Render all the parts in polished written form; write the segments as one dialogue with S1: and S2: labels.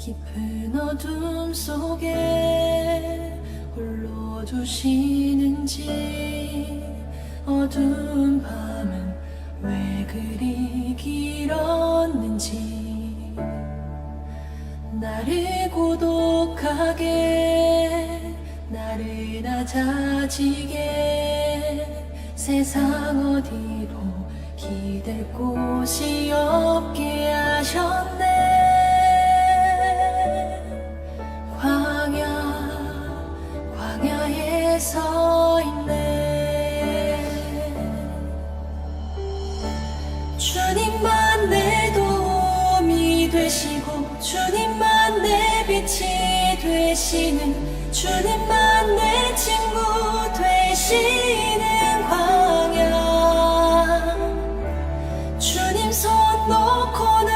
S1: 깊은 어둠 속에 홀로 두시는지 어두운 밤은 왜 그리 길었는지 나를 고독하게 나를 낮아지게 세상 어디로 기댈 곳이 없게 하셨네. 광야에 서 있네. 주님만 내 도움이 되시고 주님만 내 빛이 되시는 주님만 내 친구 되시는 광야. 주님 손 놓고는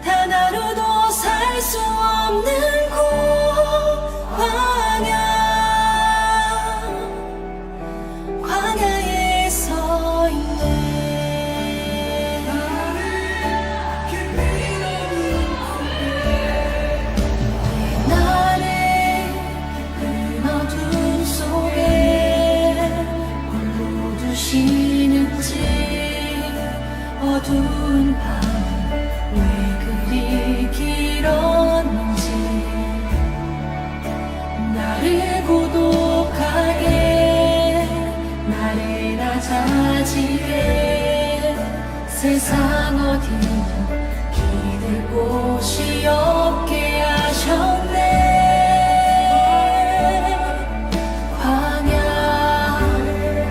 S1: 단 하루도 살 수 없는 곳 광야에 서 있네. 나를 깊은 어둠 속에 홀로 두시는지 어두운 밤은 왜 그리 길었는지 나를 고독하게 나를 낮아지게 세상 어디도 기댈 곳이 없게 하셨네.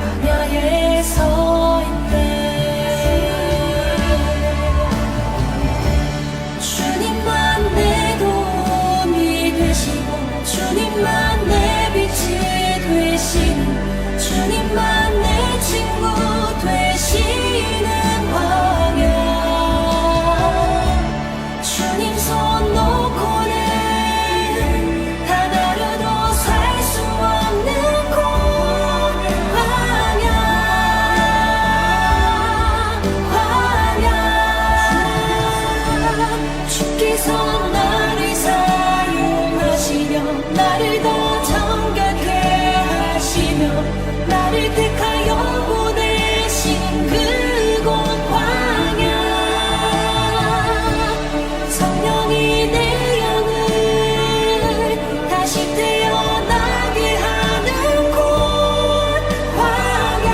S1: 광야에 서 있네. 주님만 내 도움이 되시고 주님만 내 빛이 되시는 주님만 내 친구 되시는 광야. 주님 손 놓고는 단 하루도 살 수 없는 곳 광야. 주께서 나를 사용하시려 나를 더 정결케 하시며 나를 택하여 보내신 그곳 광야. 성령이 내 영을 다시 태어나게 하는 곳 광야.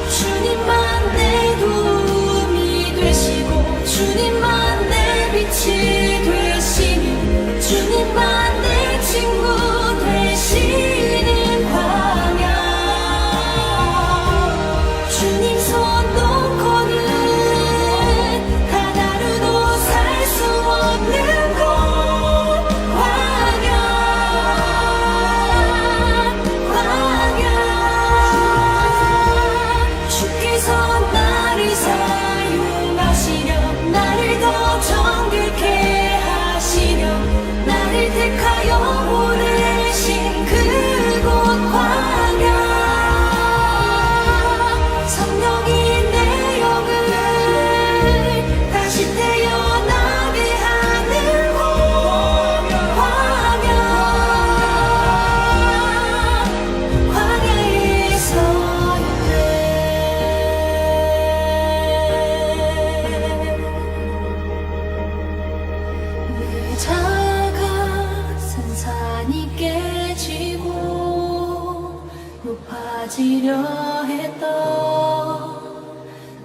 S1: 주님만 내 도움이 되시고 주님만 내 빛이 되시는 주님만 내 친구 되시는 광야. 주님 손 놓고는 단 하루도 살 수 없는 곳 광야. 주께서 나를 사용하시려 나를 더 정결케 하시려 나를 택하여 보내신 그곳 광야. 성령이 내 영을 다시 태어나게 하는 곳 광야. 광야에 서 있네. 내 작은 산이 깨지고 높아지려 했던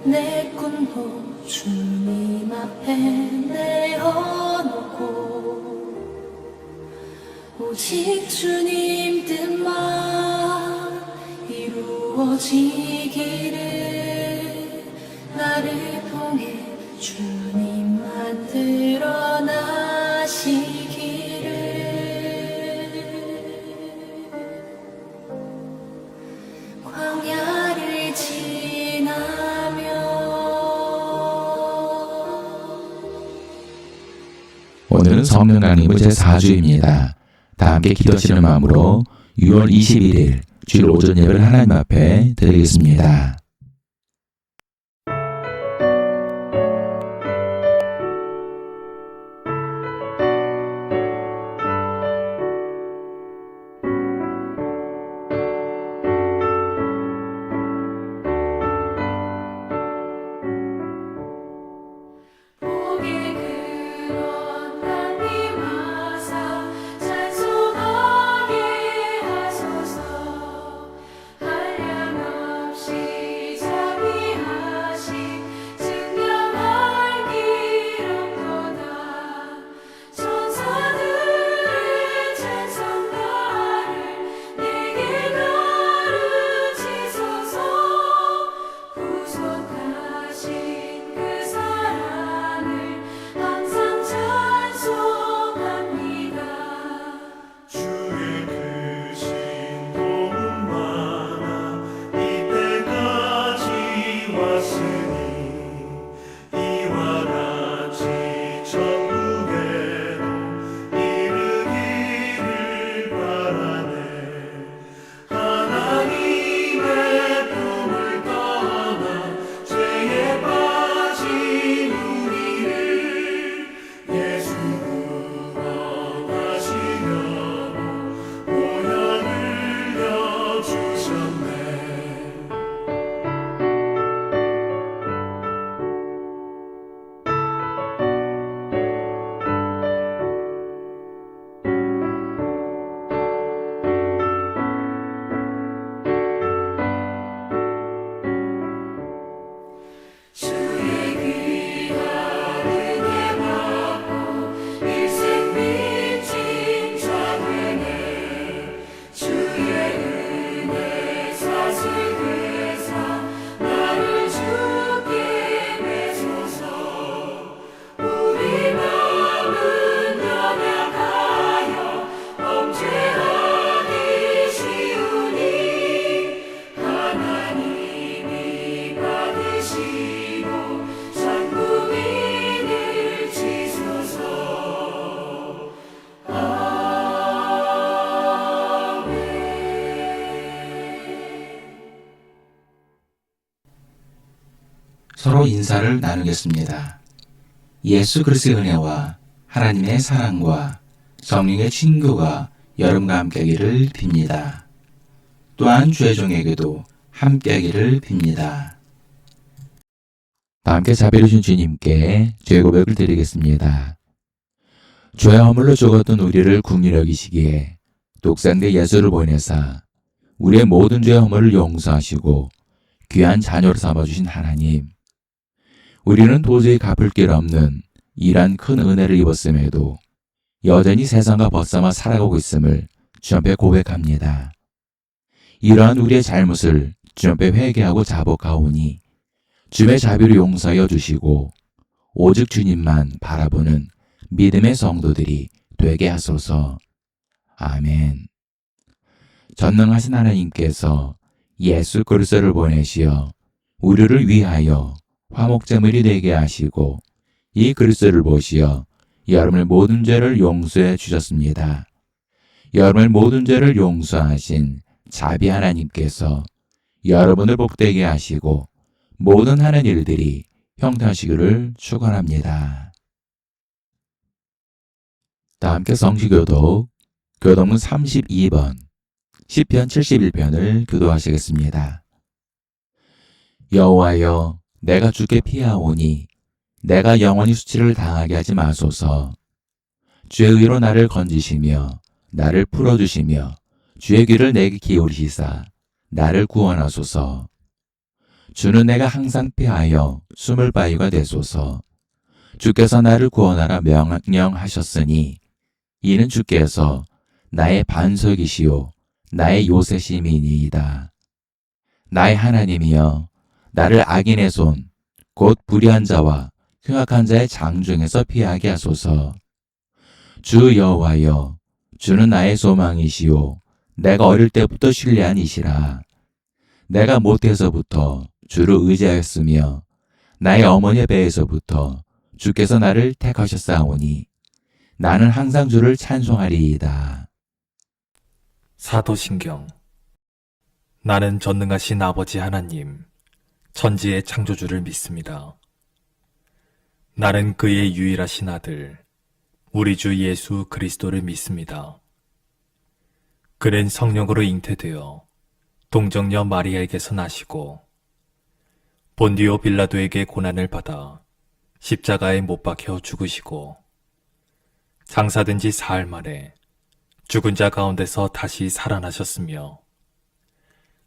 S1: 내 꿈도 주님 앞에 내어놓고 오직 주님 뜻만 이루어지기를 나를 통해 주님만 드러나시기를. 광야를 지나며
S2: 오늘은 성령 강림의 제4주입니다. 다 함께 기도하시는 마음으로 6월 21일 주일 오전 예배를 하나님 앞에 드리겠습니다. 서로 인사를 나누겠습니다. 예수 그리스도의 은혜와 하나님의 사랑과 성령의 친교가 여러분과 함께하기를 빕니다. 또한 주의 종에게도 함께하기를 빕니다. 함께 자비를 주신 주님께 죄 고백을 드리겠습니다. 죄 허물로 죽었던 우리를 긍휼히 여기시기에 독생자 예수를 보내사 우리의 모든 죄 허물을 용서하시고 귀한 자녀로 삼아주신 하나님, 우리는 도저히 갚을 길 없는 이러한 큰 은혜를 입었음에도 여전히 세상과 벗삼아 살아가고 있음을 주 앞에 고백합니다. 이러한 우리의 잘못을 주 앞에 회개하고 자복하오니 주의 자비로 용서하여 주시고 오직 주님만 바라보는 믿음의 성도들이 되게 하소서. 아멘. 전능하신 하나님께서 예수 그리스도를 보내시어 우리를 위하여 화목제물이 되게 하시고 이 그리스도를 보시어 여러분의 모든 죄를 용서해 주셨습니다. 여러분의 모든 죄를 용서하신 자비 하나님께서 여러분을 복되게 하시고 모든 하는 일들이 형통하시기를 축원합니다. 다 함께 성시교독 교독문 32번 시편 71편을 교독하시겠습니다. 여호와여, 내가 주께 피하오니 내가 영원히 수치를 당하게 하지 마소서. 주의 의로 나를 건지시며 나를 풀어주시며 주의 귀를 내게 기울이시사 나를 구원하소서. 주는 내가 항상 피하여 숨을 바위가 되소서. 주께서 나를 구원하라 명령하셨으니 이는 주께서 나의 반석이시요 나의 요새심이니이다. 나의 하나님이여, 나를 악인의 손 곧 불의한 자와 흉악한 자의 장중에서 피하게 하소서. 주 여호와여, 주는 나의 소망이시요 내가 어릴 때부터 신뢰한 이시라. 내가 모태에서부터 주를 의지하였으며 나의 어머니의 배에서부터 주께서 나를 택하셨사오니 나는 항상 주를 찬송하리이다.
S3: 사도신경. 나는 전능하신 아버지 하나님, 천지의 창조주를 믿습니다. 나는 그의 유일하신 아들, 우리 주 예수 그리스도를 믿습니다. 그는 성령으로 잉태되어 동정녀 마리아에게서 나시고 본디오 빌라도에게 고난을 받아 십자가에 못 박혀 죽으시고 장사된 지 사흘 만에 죽은 자 가운데서 다시 살아나셨으며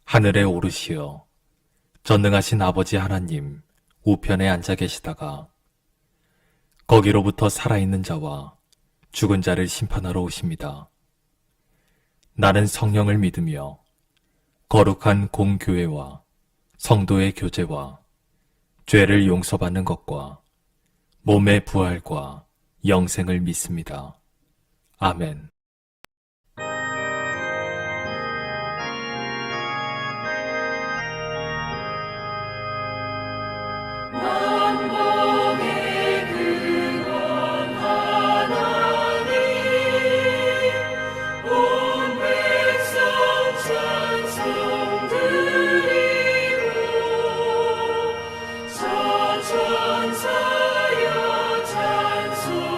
S3: 하늘에 오르시어 전능하신 아버지 하나님 우편에 앉아 계시다가 거기로부터 살아있는 자와 죽은 자를 심판하러 오십니다. 나는 성령을 믿으며 거룩한 공교회와 성도의 교제와 죄를 용서받는 것과 몸의 부활과 영생을 믿습니다. 아멘.
S1: 만복의 근원 하나님, 온 백성 찬송 드리고 저천사여 찬송하세.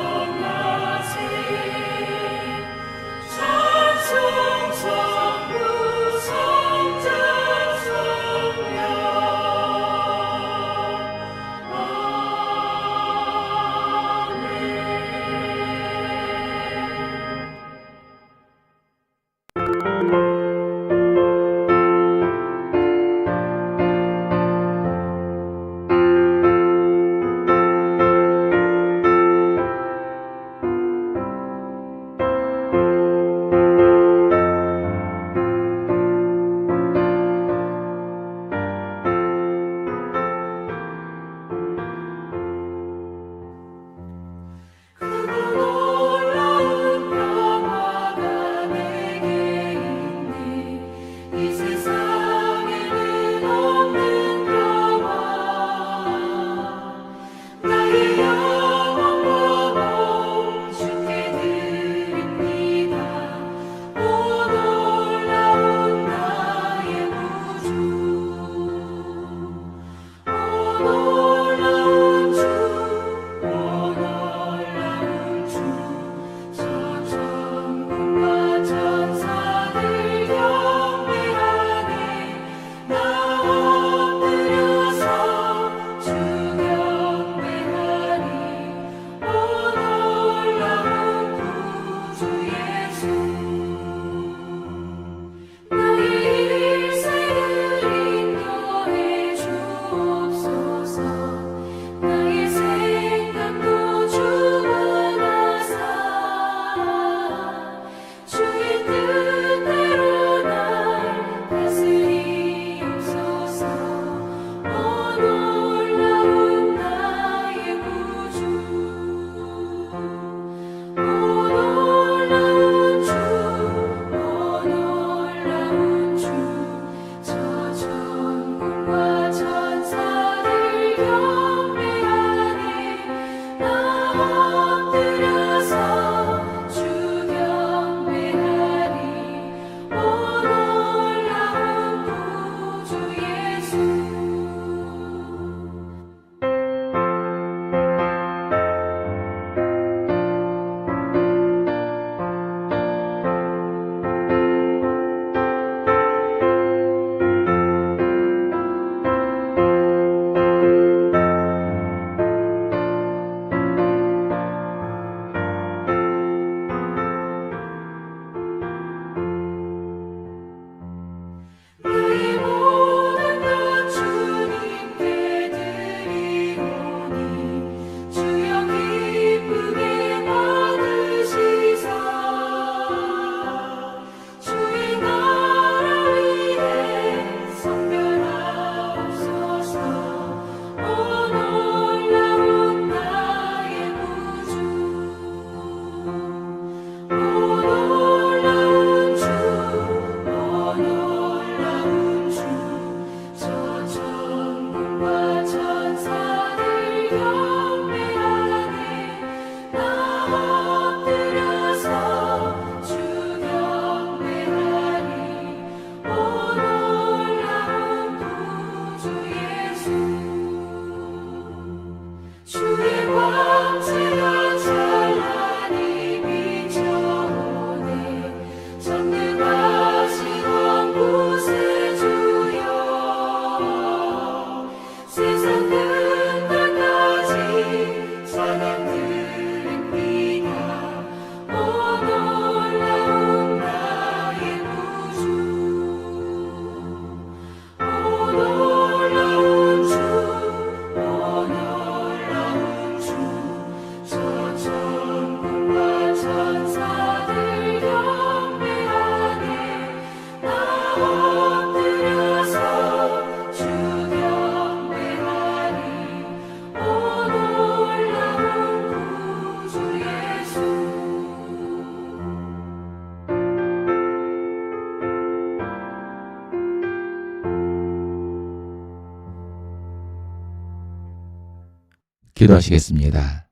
S2: 기도하시겠습니다.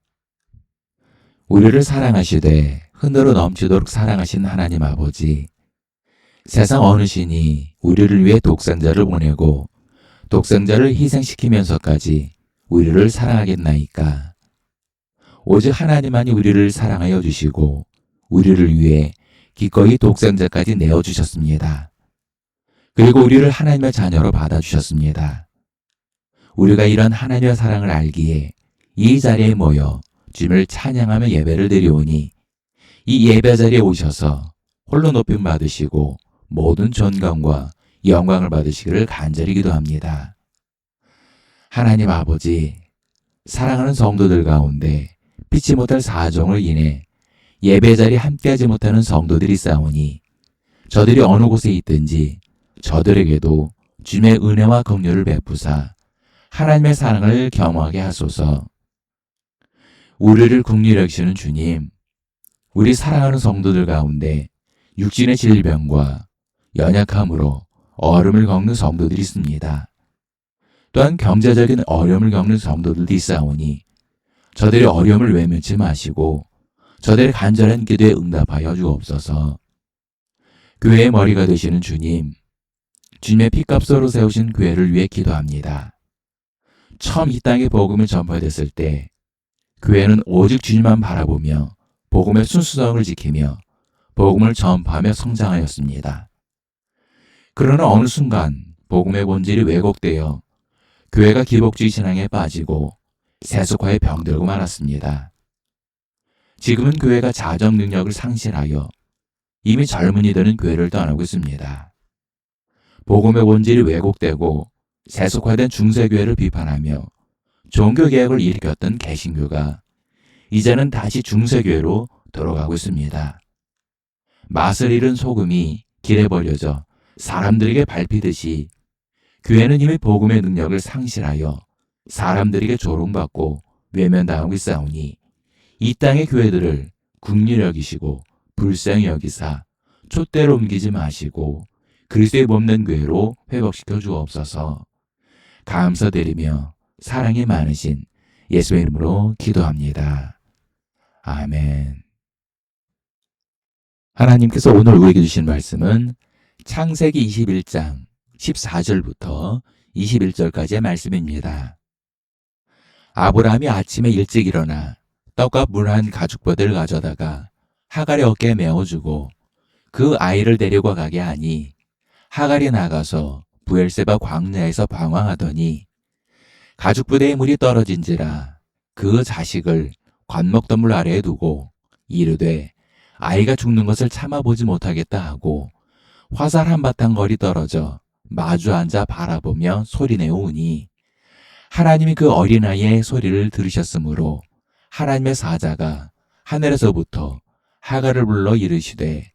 S2: 우리를 사랑하시되 흔들어 넘치도록 사랑하신 하나님 아버지, 세상 어느 신이 우리를 위해 독생자를 보내고 독생자를 희생시키면서까지 우리를 사랑하겠나이까? 오직 하나님만이 우리를 사랑하여 주시고 우리를 위해 기꺼이 독생자까지 내어주셨습니다. 그리고 우리를 하나님의 자녀로 받아주셨습니다. 우리가 이런 하나님의 사랑을 알기에 이 자리에 모여 주님을 찬양하며 예배를 드리오니 이 예배 자리에 오셔서 홀로 높임 받으시고 모든 존경과 영광을 받으시기를 간절히 기도합니다. 하나님 아버지, 사랑하는 성도들 가운데 피치 못할 사정으로 인해 예배 자리에 함께하지 못하는 성도들이 싸우니 저들이 어느 곳에 있든지 저들에게도 주님의 은혜와 긍휼을 베푸사 하나님의 사랑을 경험하게 하소서. 우리를 긍휼히 여기시는 주님, 우리 사랑하는 성도들 가운데 육신의 질병과 연약함으로 어려움을 겪는 성도들이 있습니다. 또한 경제적인 어려움을 겪는 성도들도 있사오니 저들의 어려움을 외면치 마시고 저들의 간절한 기도에 응답하여 주옵소서. 교회의 머리가 되시는 주님, 주님의 피값으로 세우신 교회를 위해 기도합니다. 처음 이 땅에 복음을 전파됐을 때 교회는 오직 주님만 바라보며 복음의 순수성을 지키며 복음을 전파하며 성장하였습니다. 그러나 어느 순간 복음의 본질이 왜곡되어 교회가 기복주의 신앙에 빠지고 세속화에 병들고 말았습니다. 지금은 교회가 자정 능력을 상실하여 이미 젊은이들은 교회를 떠나고 있습니다. 복음의 본질이 왜곡되고 세속화된 중세교회를 비판하며 종교개혁을 일으켰던 개신교가 이제는 다시 중세교회로 돌아가고 있습니다. 맛을 잃은 소금이 길에 버려져 사람들에게 밟히듯이 교회는 이미 복음의 능력을 상실하여 사람들에게 조롱받고 외면당하고 있사오니 이 땅의 교회들을 긍휼히 여기시고 불쌍히 여기사 촛대로 옮기지 마시고 그리스도의 몸된 교회로 회복시켜 주옵소서. 감사드리며 사랑이 많으신 예수의 이름으로 기도합니다. 아멘. 하나님께서 오늘 우리에게 주신 말씀은 창세기 21장 14절부터 21절까지의 말씀입니다. 아브라함이 아침에 일찍 일어나 떡과 물 한 가죽보대를 가져다가 하갈의 어깨에 메어주고 그 아이를 데리고 가게 하니 하갈이 나가서 부엘세바 광야에서 방황하더니 가죽부대에 물이 떨어진지라 그 자식을 관목더물 아래에 두고 이르되 아이가 죽는 것을 참아보지 못하겠다 하고 화살 한바탕 거리 떨어져 마주 앉아 바라보며 소리내어 우니 하나님이 그 어린아이의 소리를 들으셨으므로 하나님의 사자가 하늘에서부터 하갈을 불러 이르시되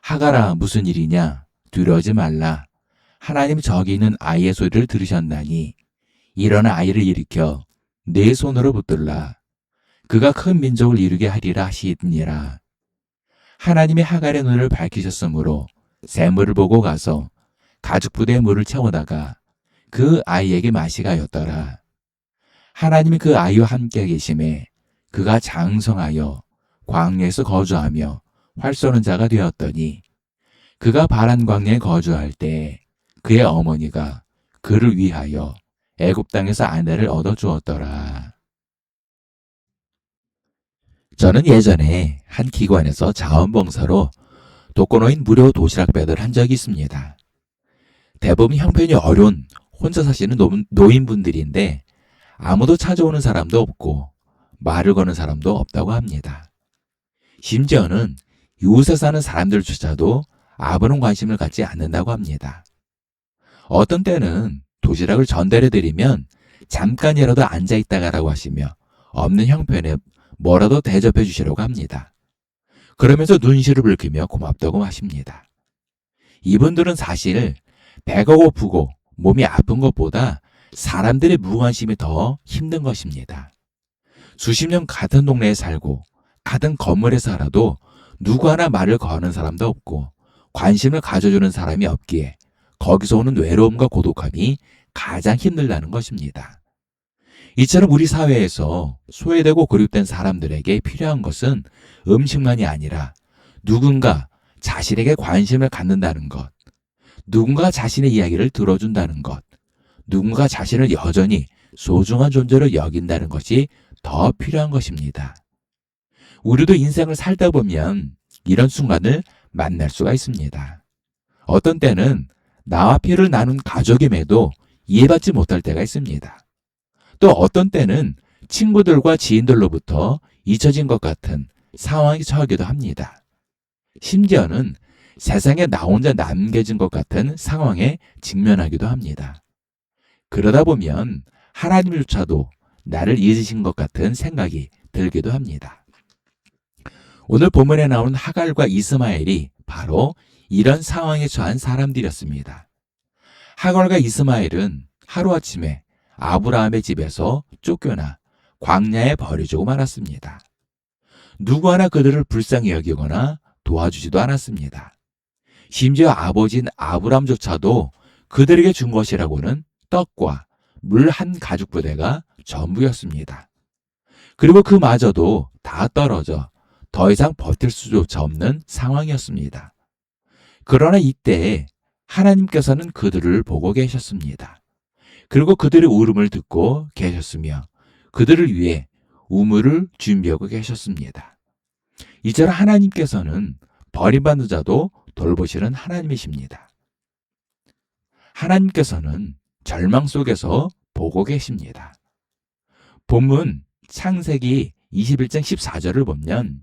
S2: 하갈아 무슨 일이냐 두려워하지 말라 하나님 저기 있는 아이의 소리를 들으셨나니 일어나 아이를 일으켜 내 손으로 붙들라 그가 큰 민족을 이루게 하리라 하시니라. 하나님이 하갈의 눈을 밝히셨으므로 샘물을 보고 가서 가죽부대에 물을 채우다가 그 아이에게 마시가였더라. 하나님이 그 아이와 함께 계심에 그가 장성하여 광야에서 거주하며 활 쏘는 자가 되었더니 그가 바란 광야에 거주할 때 그의 어머니가 그를 위하여 애굽 땅에서 아내를 얻어 주었더라. 저는 예전에 한 기관에서 자원봉사로 독거노인 무료 도시락 배달을 한 적이 있습니다. 대부분 형편이 어려운 혼자 사시는 노인분들인데 아무도 찾아오는 사람도 없고 말을 거는 사람도 없다고 합니다. 심지어는 이웃에 사는 사람들조차도 아무런 관심을 갖지 않는다고 합니다. 어떤 때는 도시락을 전달해드리면 잠깐이라도 앉아있다가라고 하시며 없는 형편에 뭐라도 대접해 주시려고 합니다. 그러면서 눈시를 붉히며 고맙다고 하십니다. 이분들은 사실 배가 고프고 몸이 아픈 것보다 사람들의 무관심이 더 힘든 것입니다. 수십 년 같은 동네에 살고 같은 건물에 살아도 누구 하나 말을 거는 사람도 없고 관심을 가져주는 사람이 없기에 거기서 오는 외로움과 고독함이 가장 힘들다는 것입니다. 이처럼 우리 사회에서 소외되고 고립된 사람들에게 필요한 것은 음식만이 아니라 누군가 자신에게 관심을 갖는다는 것, 누군가 자신의 이야기를 들어준다는 것, 누군가 자신을 여전히 소중한 존재로 여긴다는 것이 더 필요한 것입니다. 우리도 인생을 살다 보면 이런 순간을 만날 수가 있습니다. 어떤 때는 나와 피를 나눈 가족임에도 이해받지 못할 때가 있습니다. 또 어떤 때는 친구들과 지인들로부터 잊혀진 것 같은 상황에 처하기도 합니다. 심지어는 세상에 나 혼자 남겨진 것 같은 상황에 직면하기도 합니다. 그러다 보면 하나님조차도 나를 잊으신 것 같은 생각이 들기도 합니다. 오늘 본문에 나오는 하갈과 이스마엘이 바로 이런 상황에 처한 사람들이었습니다. 하갈과 이스마엘은 하루아침에 아브라함의 집에서 쫓겨나 광야에 버려지고 말았습니다. 누구 하나 그들을 불쌍히 여기거나 도와주지도 않았습니다. 심지어 아버지인 아브라함조차도 그들에게 준 것이라고는 떡과 물 한 가죽 부대가 전부였습니다. 그리고 그마저도 다 떨어져 더 이상 버틸 수조차 없는 상황이었습니다. 그러나 이때 하나님께서는 그들을 보고 계셨습니다. 그리고 그들의 울음을 듣고 계셨으며 그들을 위해 우물을 준비하고 계셨습니다. 이처럼 하나님께서는 버림받는 자도 돌보시는 하나님이십니다. 하나님께서는 절망 속에서 보고 계십니다. 본문 창세기 21장 14절을 보면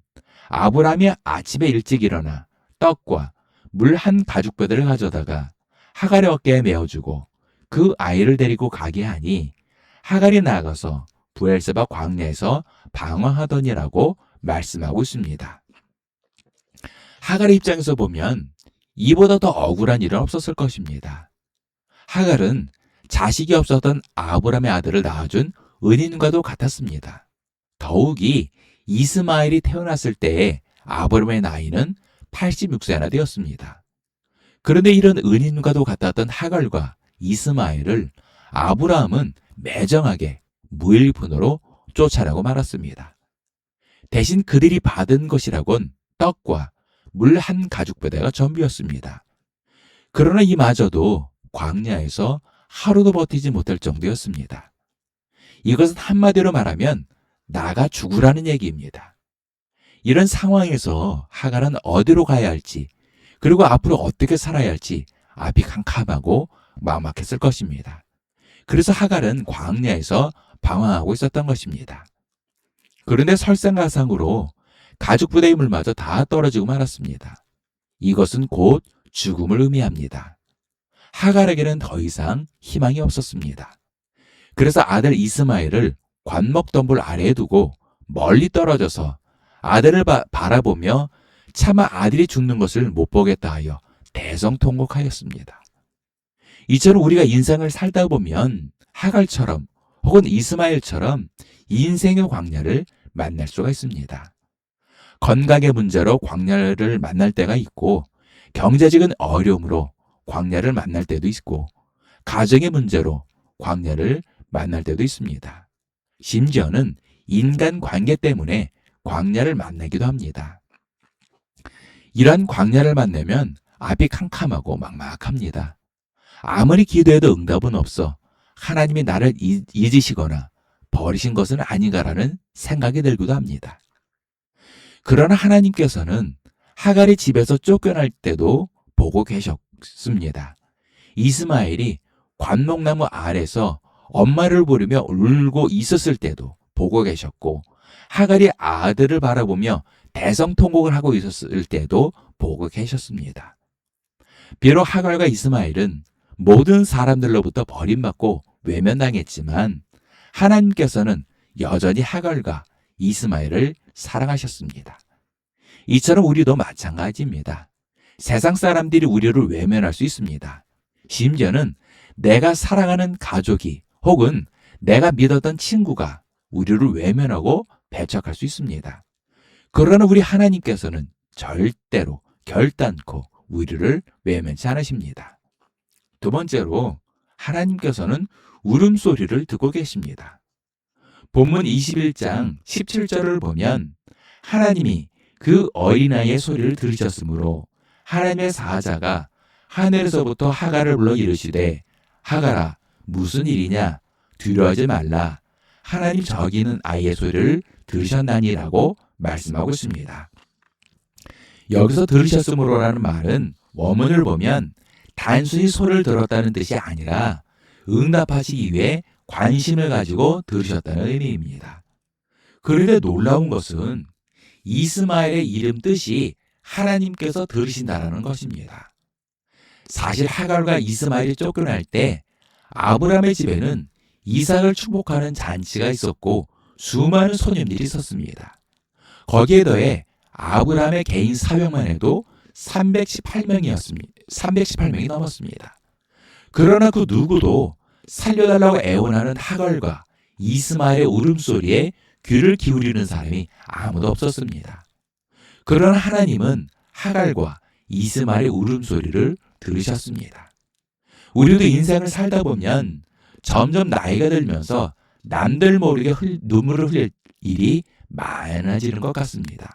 S2: 아브라함이 아침에 일찍 일어나 떡과 물 한 가죽배들을 가져다가 하갈의 어깨에 메어주고 그 아이를 데리고 가게 하니 하갈이 나아가서 브엘세바 광야에서 방황하더니라고 말씀하고 있습니다. 하갈의 입장에서 보면 이보다 더 억울한 일은 없었을 것입니다. 하갈은 자식이 없었던 아브라함의 아들을 낳아준 은인과도 같았습니다. 더욱이 이스마엘이 태어났을 때에 아브라함의 나이는 86세나 되었습니다. 그런데 이런 은인과도 같았던 하갈과 이스마엘을 아브라함은 매정하게 무일푼으로 쫓아내고 말았습니다. 대신 그들이 받은 것이라곤 떡과 물 한 가죽부대가 전부였습니다. 그러나 이마저도 광야에서 하루도 버티지 못할 정도였습니다. 이것은 한마디로 말하면 나가 죽으라는 얘기입니다. 이런 상황에서 하갈은 어디로 가야 할지 그리고 앞으로 어떻게 살아야 할지 앞이 캄캄하고 막막했을 것입니다. 그래서 하갈은 광야에서 방황하고 있었던 것입니다. 그런데 설상가상으로 가죽부대의 물마저 다 떨어지고 말았습니다. 이것은 곧 죽음을 의미합니다. 하갈에게는 더 이상 희망이 없었습니다. 그래서 아들 이스마엘을 관목덤불 아래에 두고 멀리 떨어져서 아들을 바라보며 차마 아들이 죽는 것을 못 보겠다 하여 대성통곡하였습니다. 이처럼 우리가 인생을 살다 보면 하갈처럼 혹은 이스마엘처럼 인생의 광야를 만날 수가 있습니다. 건강의 문제로 광야를 만날 때가 있고 경제적인 어려움으로 광야를 만날 때도 있고 가정의 문제로 광야를 만날 때도 있습니다. 심지어는 인간관계 때문에 광야를 만나기도 합니다. 이러한 광야를 만나면 앞이 캄캄하고 막막합니다. 아무리 기도해도 응답은 없어 하나님이 나를 잊으시거나 버리신 것은 아닌가라는 생각이 들기도 합니다. 그러나 하나님께서는 하갈이 집에서 쫓겨날 때도 보고 계셨습니다. 이스마엘이 관목나무 아래서 엄마를 부르며 울고 있었을 때도 보고 계셨고 하갈이 아들을 바라보며 대성통곡을 하고 있었을 때도 보고 계셨습니다. 비록 하갈과 이스마엘은 모든 사람들로부터 버림받고 외면당했지만 하나님께서는 여전히 하갈과 이스마엘을 사랑하셨습니다. 이처럼 우리도 마찬가지입니다. 세상 사람들이 우리를 외면할 수 있습니다. 심지어는 내가 사랑하는 가족이 혹은 내가 믿었던 친구가 우리를 외면하고 배척할 수 있습니다. 그러나 우리 하나님께서는 절대로 결단코 우리를 외면치 않으십니다. 두 번째로 하나님께서는 울음소리를 듣고 계십니다. 본문 21장 17절을 보면 하나님이 그 어린아이의 소리를 들으셨으므로 하나님의 사자가 하늘에서부터 하갈을 불러 이르시되 하갈아 무슨 일이냐 두려워하지 말라 하나님 저기 있는 아이의 소리를 들으셨나니라고 말씀하고 있습니다. 여기서 들으셨으므로라는 말은 원문을 보면 단순히 소리를 들었다는 뜻이 아니라 응답하시기 위해 관심을 가지고 들으셨다는 의미입니다. 그런데 놀라운 것은 이스마엘의 이름 뜻이 하나님께서 들으신다라는 것입니다. 사실 하갈과 이스마엘이 쫓겨날 때 아브라함의 집에는 이삭을 축복하는 잔치가 있었고 수많은 손님들이 있었습니다. 거기에 더해 아브라함의 개인 사명만 해도 318명이 넘었습니다. 그러나 그 누구도 살려달라고 애원하는 하갈과 이스마엘의 울음소리에 귀를 기울이는 사람이 아무도 없었습니다. 그러나 하나님은 하갈과 이스마엘의 울음소리를 들으셨습니다. 우리도 인생을 살다 보면 점점 나이가 들면서 남들 모르게 눈물을 흘릴 일이 많아지는 것 같습니다.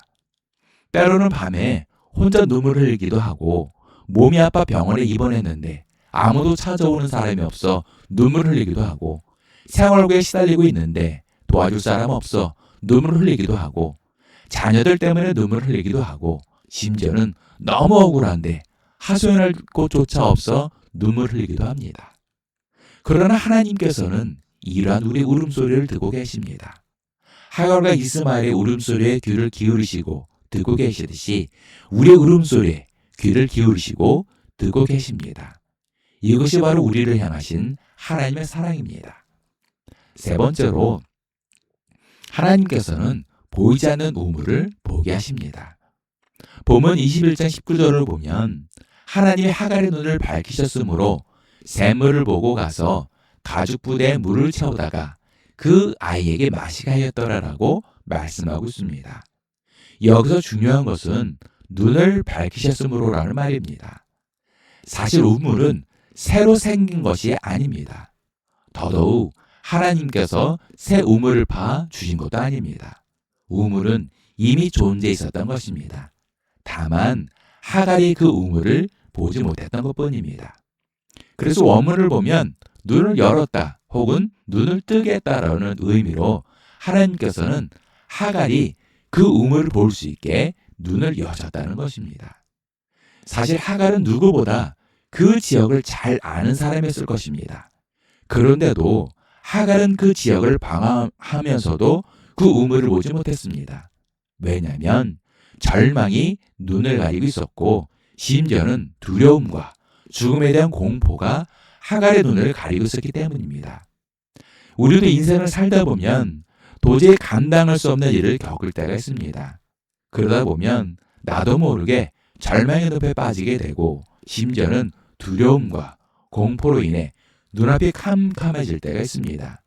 S2: 때로는 밤에 혼자 눈물을 흘리기도 하고 몸이 아파 병원에 입원했는데 아무도 찾아오는 사람이 없어 눈물을 흘리기도 하고 생활고에 시달리고 있는데 도와줄 사람 없어 눈물을 흘리기도 하고 자녀들 때문에 눈물을 흘리기도 하고 심지어는 너무 억울한데 하소연할 곳조차 없어 눈물을 흘리기도 합니다. 그러나 하나님께서는 이러한 우리의 울음소리를 듣고 계십니다. 하갈과 이스마엘의 울음소리에 귀를 기울이시고 듣고 계시듯이 우리의 울음소리에 귀를 기울이시고 듣고 계십니다. 이것이 바로 우리를 향하신 하나님의 사랑입니다. 세 번째로 하나님께서는 보이지 않는 우물을 보게 하십니다. 본문 21장 19절을 보면 하나님이 하갈의 눈을 밝히셨으므로 샘물을 보고 가서 가죽부대에 물을 채우다가 그 아이에게 마시게 하였더라라고 말씀하고 있습니다. 여기서 중요한 것은 눈을 밝히셨으므로라는 말입니다. 사실 우물은 새로 생긴 것이 아닙니다. 더더욱 하나님께서 새 우물을 파 주신 것도 아닙니다. 우물은 이미 존재해 있었던 것입니다. 다만 하갈이 그 우물을 보지 못했던 것뿐입니다. 그래서 원문을 보면 눈을 열었다 혹은 눈을 뜨게 했다라는 의미로 하나님께서는 하갈이 그 우물을 볼 수 있게 눈을 여셨다는 것입니다. 사실 하갈은 누구보다 그 지역을 잘 아는 사람이었을 것입니다. 그런데도 하갈은 그 지역을 방황하면서도 그 우물을 보지 못했습니다. 왜냐하면 절망이 눈을 가리고 있었고 심지어는 두려움과 죽음에 대한 공포가 하갈의 눈을 가리고 있었기 때문입니다. 우리도 인생을 살다 보면 도저히 감당할 수 없는 일을 겪을 때가 있습니다. 그러다 보면 나도 모르게 절망의 늪에 빠지게 되고 심지어는 두려움과 공포로 인해 눈앞이 캄캄해질 때가 있습니다.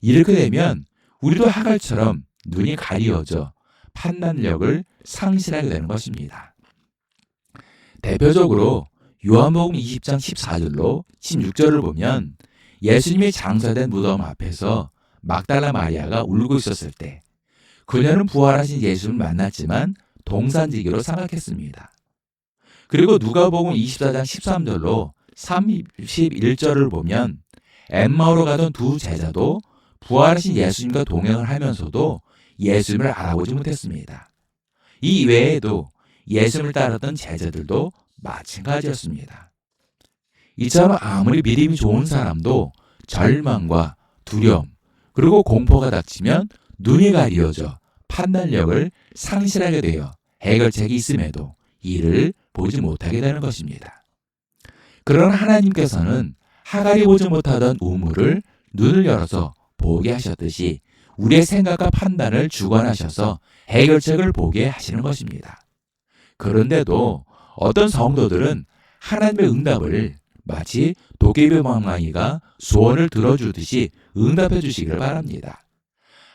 S2: 이렇게 되면 우리도 하갈처럼 눈이 가리워져 판단력을 상실하게 되는 것입니다. 대표적으로 요한복음 20장 14절로 16절을 보면 예수님이 장사된 무덤 앞에서 막달라 마리아가 울고 있었을 때 그녀는 부활하신 예수를 만났지만 동산지기로 생각했습니다. 그리고 누가복음 24장 13절로 31절을 보면 엠마오로 가던 두 제자도 부활하신 예수님과 동행을 하면서도 예수님을 알아보지 못했습니다. 이 외에도 예수님을 따랐던 제자들도 마찬가지였습니다. 이처럼 아무리 믿음이 좋은 사람도 절망과 두려움 그리고 공포가 닥치면 눈이 가리워져 판단력을 상실하게 되어 해결책이 있음에도 이를 보지 못하게 되는 것입니다. 그러나 하나님께서는 하갈이 보지 못하던 우물을 눈을 열어서 보게 하셨듯이 우리의 생각과 판단을 주관하셔서 해결책을 보게 하시는 것입니다. 그런데도 어떤 성도들은 하나님의 응답을 마치 도깨비 방망이가 소원을 들어주듯이 응답해 주시기를 바랍니다.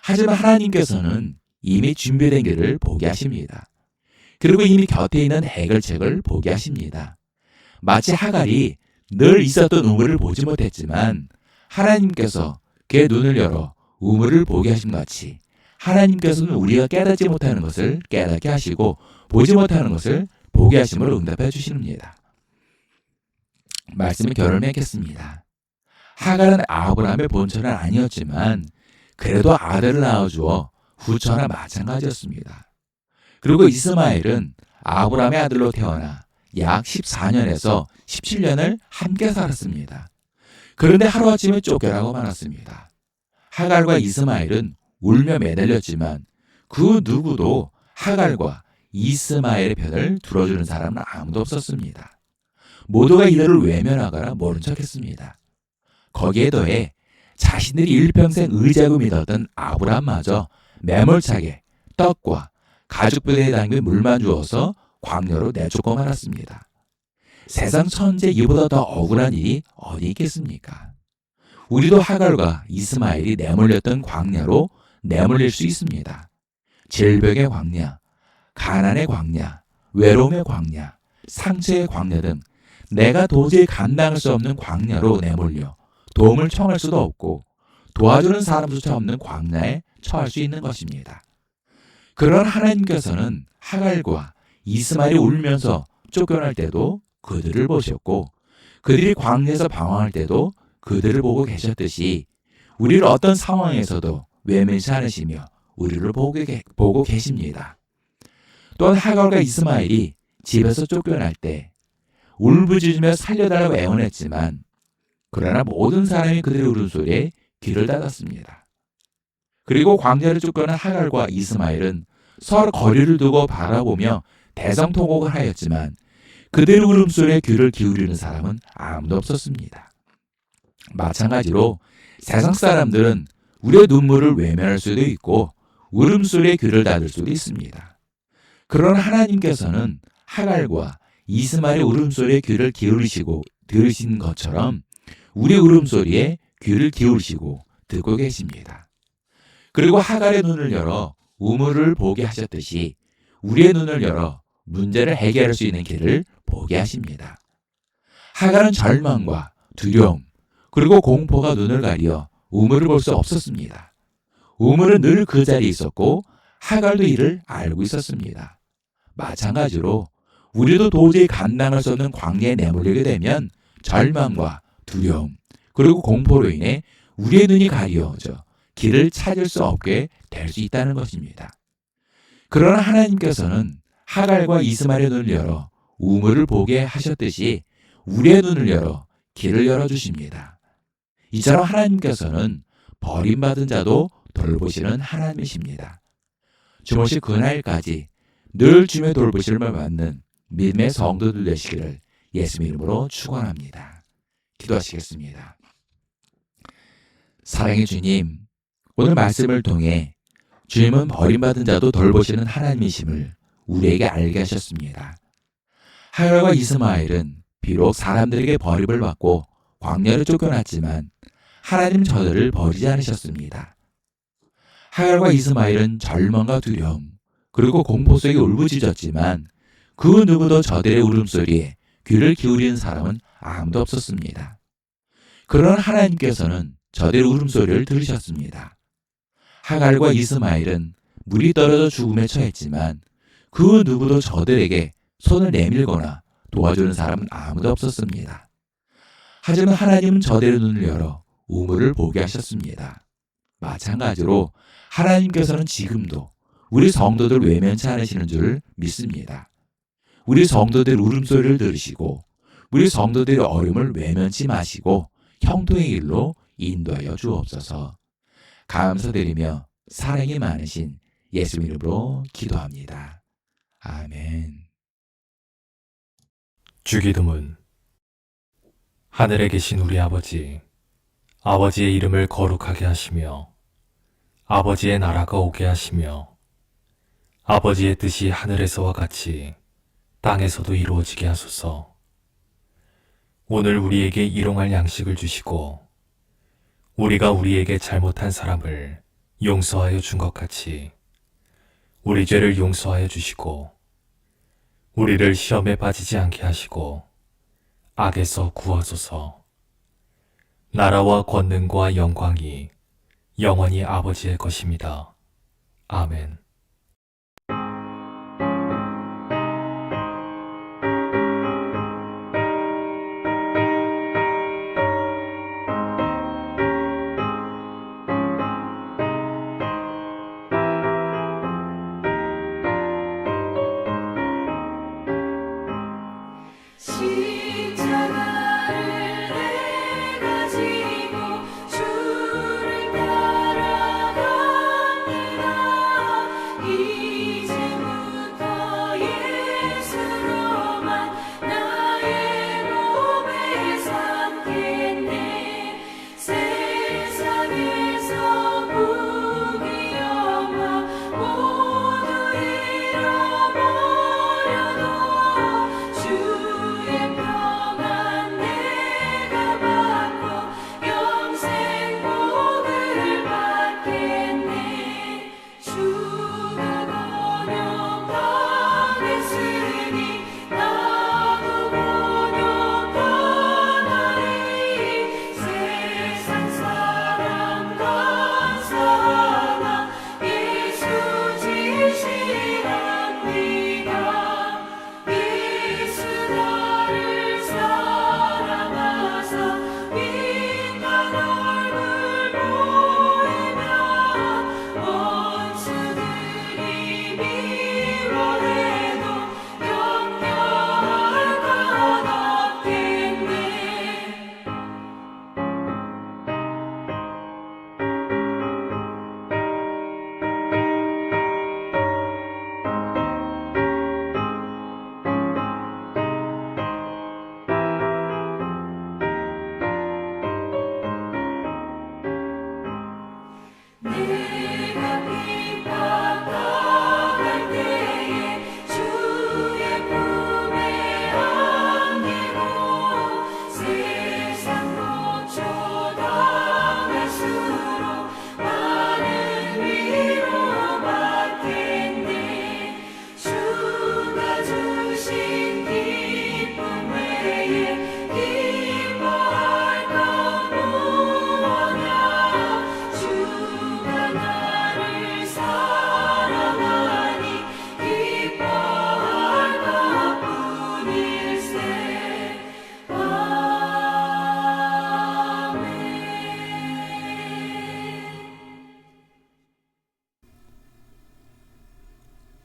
S2: 하지만 하나님께서는 이미 준비된 길을 보게 하십니다. 그리고 이미 곁에 있는 해결책을 보게 하십니다. 마치 하갈이 늘 있었던 우물을 보지 못했지만 하나님께서 그의 눈을 열어 우물을 보게 하신 것 같이 하나님께서는 우리가 깨닫지 못하는 것을 깨닫게 하시고 보지 못하는 것을 보게 하심으로 응답해 주십니다. 말씀이 결을 맺겠습니다. 하갈은 아브라함의 본처는 아니었지만 그래도 아들을 낳아주어 후처나 마찬가지였습니다. 그리고 이스마엘은 아브라함의 아들로 태어나 약 14년에서 17년을 함께 살았습니다. 그런데 하루아침에 쫓겨나고 말았습니다. 하갈과 이스마엘은 울며 매달렸지만 그 누구도 하갈과 이스마엘의 편을 들어주는 사람은 아무도 없었습니다. 모두가 이들을 외면하거나 모른 척했습니다. 거기에 더해 자신들이 일평생 의지하고 믿었던 아브라함마저 매몰차게 떡과 가죽부대에 담긴 물만 주어서 광야로 내쫓고 말았습니다. 세상 천재 이보다 더 억울한 일이 어디 있겠습니까? 우리도 하갈과 이스마엘이 내몰렸던 광야로 내몰릴 수 있습니다. 질병의 광야, 가난의 광야, 외로움의 광야, 상처의 광야 등 내가 도저히 감당할 수 없는 광야로 내몰려 도움을 청할 수도 없고 도와주는 사람조차 없는 광야에 처할 수 있는 것입니다. 그런 하나님께서는 하갈과 이스마엘이 울면서 쫓겨날 때도 그들을 보셨고 그들이 광야에서 방황할 때도 그들을 보고 계셨듯이 우리를 어떤 상황에서도 외면치 않으시며 우리를 보고 계십니다. 또한 하갈과 이스마엘이 집에서 쫓겨날 때 울부짖으며 살려달라고 애원했지만 그러나 모든 사람이 그들의 울음소리에 귀를 닫았습니다. 그리고 광야를 쫓겨난 하갈과 이스마엘은 서로 거리를 두고 바라보며 대성통곡을 하였지만 그들의 울음소리에 귀를 기울이는 사람은 아무도 없었습니다. 마찬가지로 세상 사람들은 우리의 눈물을 외면할 수도 있고 울음소리에 귀를 닫을 수도 있습니다. 그러나 하나님께서는 하갈과 이스마엘의 울음소리에 귀를 기울이시고 들으신 것처럼 우리의 울음소리에 귀를 기울이시고 듣고 계십니다. 그리고 하갈의 눈을 열어 우물을 보게 하셨듯이 우리의 눈을 열어 문제를 해결할 수 있는 길을 보게 하십니다. 하갈은 절망과 두려움 그리고 공포가 눈을 가려 우물을 볼 수 없었습니다. 우물은 늘 그 자리에 있었고 하갈도 이를 알고 있었습니다. 마찬가지로 우리도 도저히 감당할 수 없는 광야에 내몰리게 되면 절망과 두려움 그리고 공포로 인해 우리의 눈이 가려져 길을 찾을 수 없게 될 수 있다는 것입니다. 그러나 하나님께서는 하갈과 이스마엘의 눈을 열어 우물을 보게 하셨듯이 우리의 눈을 열어 길을 열어주십니다. 이처럼 하나님께서는 버림받은 자도 돌보시는 하나님이십니다. 주무시 그날까지 늘 주님의 돌보심을 받는 믿음의 성도들 되시기를 예수님 이름으로 축원합니다. 기도하시겠습니다. 사랑의 주님, 오늘 말씀을 통해 주님은 버림받은 자도 돌보시는 하나님이심을 우리에게 알게 하셨습니다. 하갈과 이스마엘은 비록 사람들에게 버림을 받고 광야를 쫓겨났지만 하나님 저들을 버리지 않으셨습니다. 하갈과 이스마엘은 절망과 두려움 그리고 공포 속에 울부짖었지만 그 누구도 저들의 울음소리에 귀를 기울이는 사람은 아무도 없었습니다. 그러나 하나님께서는 저들의 울음소리를 들으셨습니다. 하갈과 이스마엘은 물이 떨어져 죽음에 처했지만 그 누구도 저들에게 손을 내밀거나 도와주는 사람은 아무도 없었습니다. 하지만 하나님은 저들의 눈을 열어 우물을 보게 하셨습니다. 마찬가지로 하나님께서는 지금도 우리 성도들 외면치 않으시는 줄 믿습니다. 우리 성도들 울음소리를 들으시고 우리 성도들의 어려움을 외면치 마시고 형통의 길로 인도하여 주옵소서. 감사드리며 사랑이 많으신 예수 이름으로 기도합니다. 아멘.
S3: 주기도문. 하늘에 계신 우리 아버지, 아버지의 이름을 거룩하게 하시며 아버지의 나라가 오게 하시며 아버지의 뜻이 하늘에서와 같이 땅에서도 이루어지게 하소서. 오늘 우리에게 일용할 양식을 주시고 우리가 우리에게 잘못한 사람을 용서하여 준 것 같이 우리 죄를 용서하여 주시고 우리를 시험에 빠지지 않게 하시고 악에서 구하소서. 나라와 권능과 영광이 영원히 아버지의 것입니다. 아멘.
S1: 십자가를 내가 지고 주를 따라갑니다. 이제부터 예수로만 나의 몸에 삼겠네. 세상에서 부귀영화 모두 잃어버려도 주의 평안 내가 받고 영생 복을 받겠네. 주가 번영하겠으니 나도 번영하나니. 세상 사랑 감사하나 예수 지시랍니다. 예수 나를 사랑하사 빛난 얼굴 보이며 원수들이 미워해도 염려할 것 없겠네. 내가 핍박당할 때에 주의 품에 안기고 세상 고초당할수록 많은 위로 받겠네. 주가 주신 기쁨 외에 기뻐할 것 무엇냐. 주가 나를 사랑하니 기뻐할 것뿐일세. 아멘.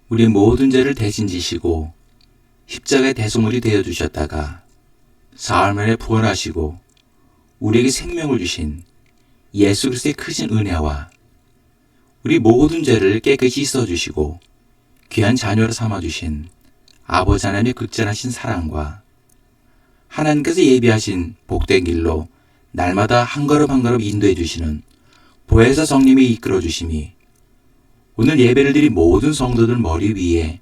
S2: 우리 모든 죄를 대신 지시고 십자가의 대속물이 되어 주셨다가 사흘 만에 부활하시고 우리에게 생명을 주신 예수 그리스도의 크신 은혜와 우리 모든 죄를 깨끗이 씻어주시고 귀한 자녀로 삼아주신 아버지 하나님의 극진하신 사랑과 하나님께서 예비하신 복된 길로 날마다 한 걸음 한 걸음 인도해 주시는 보혜사 성님이 이끌어 주심이 오늘 예배를 드린 모든 성도들 머리 위에,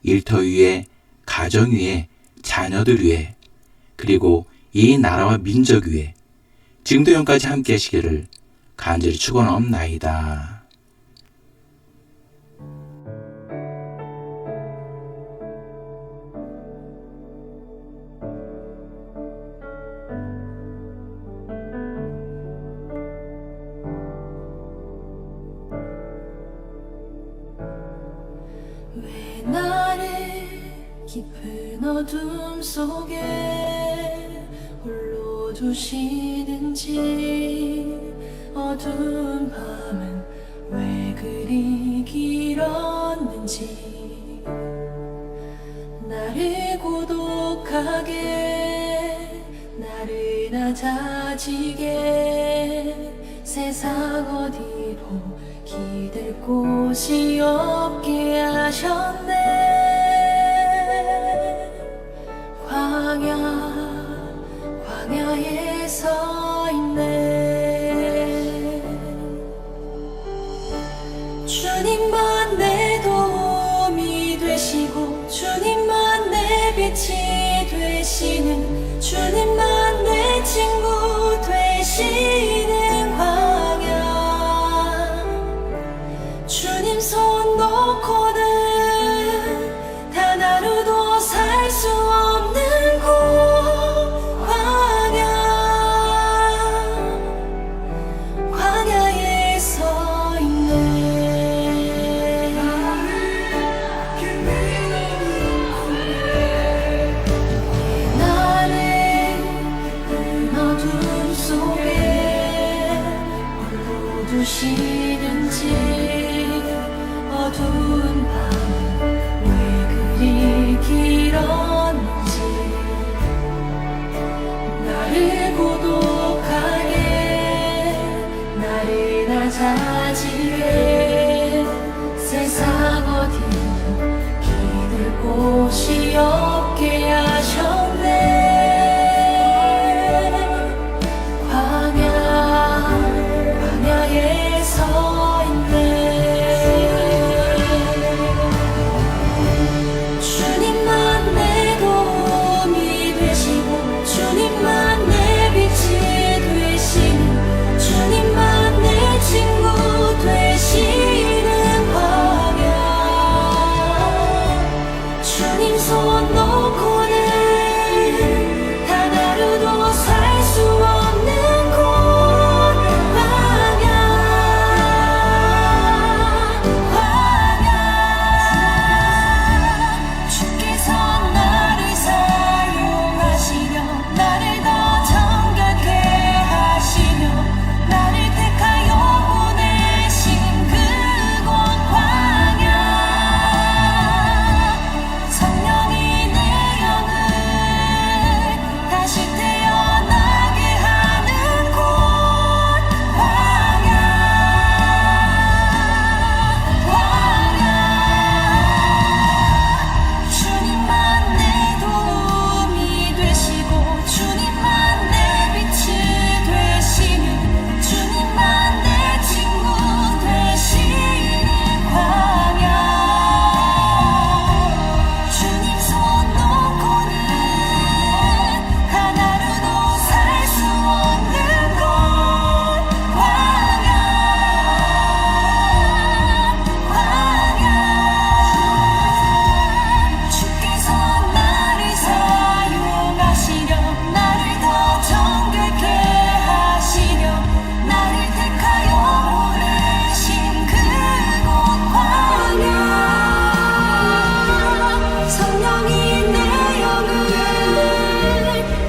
S2: 일터 위에, 가정 위에, 자녀들 위에, 그리고 이 나라와 민족 위에 지금도 영까지 함께 하시기를 간절히 축원하옵나이다.
S1: 왜 나를 깊은 어둠 속에 홀로 두시는지. 어두운 밤은 왜 그리 길었는지. 나를 고독하게, 나를 낮아지게 세상 어디로 기댈 곳이 없게 하셨네. 광야에 서 있네. 주님만 내 도움이 되시고 주님만 내 빛이 되시는, 주님만 내 친구 되시는 광야. 주님 손 놓고는 주시는지 어두운 밤 왜 그리 길었는지 나를 고독하게 나를 낮아지게 세상 어디 기댈 곳이 없게 하셨네. 광야에 서 있네. 주님만 내 도움이 되시고 주님만 내 빛이 되시는 주님만 내 친구 되시는 광야. 주님 손 놓고는 단 하루도 살 수 없는 곳 광야. 주께서 나를 사용하시려 나를 더 정결케 하시려 나를 택하여 보내신 그곳 광야. 성령이 내 영을 다시 태어나게 하는 곳 광야. 주님만 내 도움이 되시고 주님만 내 빛이 되시는 주님만 내 친구 되시는 광야. 주님 손 놓고는 단 하루도 살 수 없는 곳 광야. 주께서 나를 사용하시려 나를 더 정결케 하시려 나를 택하여 보내신 그곳 광야. 성령이 내 영을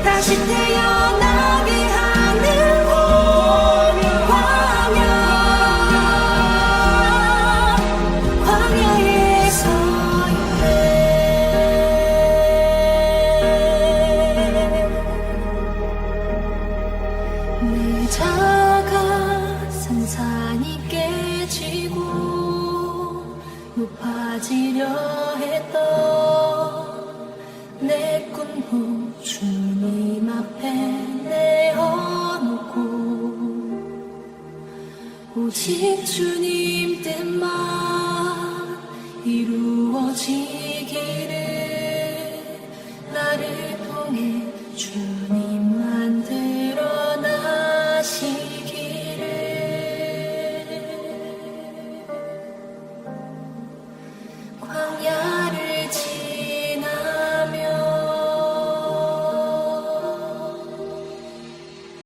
S1: 다시 태어나게 하는 곳 광야. 광야에 서 있네. 내 작아선 산이 깨지고 높아지려 했던 내 꿈도 주님 앞에 내어놓고 오직 주님 뜻만